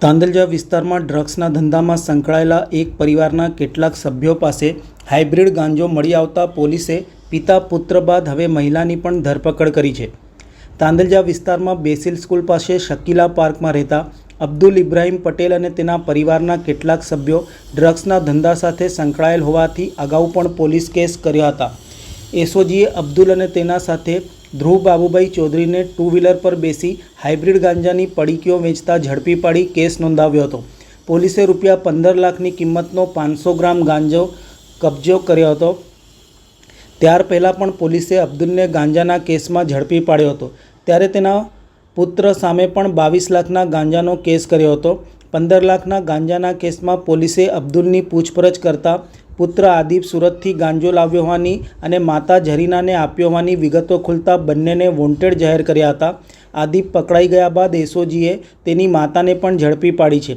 તાંદલજા વિસ્તારમાં ડ્રગ્સના ધંધામાં સંકળાયેલા એક પરિવારના કેટલાક સભ્યો પાસે હાઇબ્રિડ ગાંજો મળી આવતા પોલીસે પિતા પુત્ર બાદ હવે મહિલાની પણ ધરપકડ કરી છે। તાંદલજા વિસ્તારમાં બેસિલ સ્કૂલ પાસે શકીલા પાર્કમાં રહેતા અબ્દુલ ઇબ્રાહીમ પટેલ અને તેના પરિવારના કેટલાક સભ્યો ડ્રગ્સના ધંધા સાથે સંકળાયેલ હોવાથી અગાઉ પણ પોલીસ કેસ કર્યા હતા। એસઓજીએ અબ્દુલ અને તેના સાથે ધ્રુવ બાબુભાઈ ચૌધરીને ટુ વ્હીલર પર બેસી હાઇબ્રિડ ગાંજાની પડીકીઓ વેચતા ઝડપી પાડી કેસ નોંધાવ્યો હતો। પોલીસે રૂપિયા 15 લાખની કિંમતનો 500 ગ્રામ ગાંજો કબજો કર્યો હતો। ત્યાર પહેલાં પણ પોલીસે અબ્દુલને ગાંજાના કેસમાં ઝડપી પાડ્યો હતો, ત્યારે તેના પુત્ર સામે પણ 22 લાખના ગાંજાનો કેસ કર્યો હતો। 15 લાખના ગાંજાના કેસમાં પોલીસે અબ્દુલની પૂછપરછ કરતા પુત્ર આદિબ સુરતથી ગાંજો લાવ્યો હોવાની અને માતા ઝરીનાને આપ્યો હોવાની વિગતો ખુલતા બંનેને વોન્ટેડ જાહેર કર્યા હતા। આદિબ પકડાઈ ગયા બાદ એસઓજીએ તેની માતાને પણ ઝડપી પાડી છે।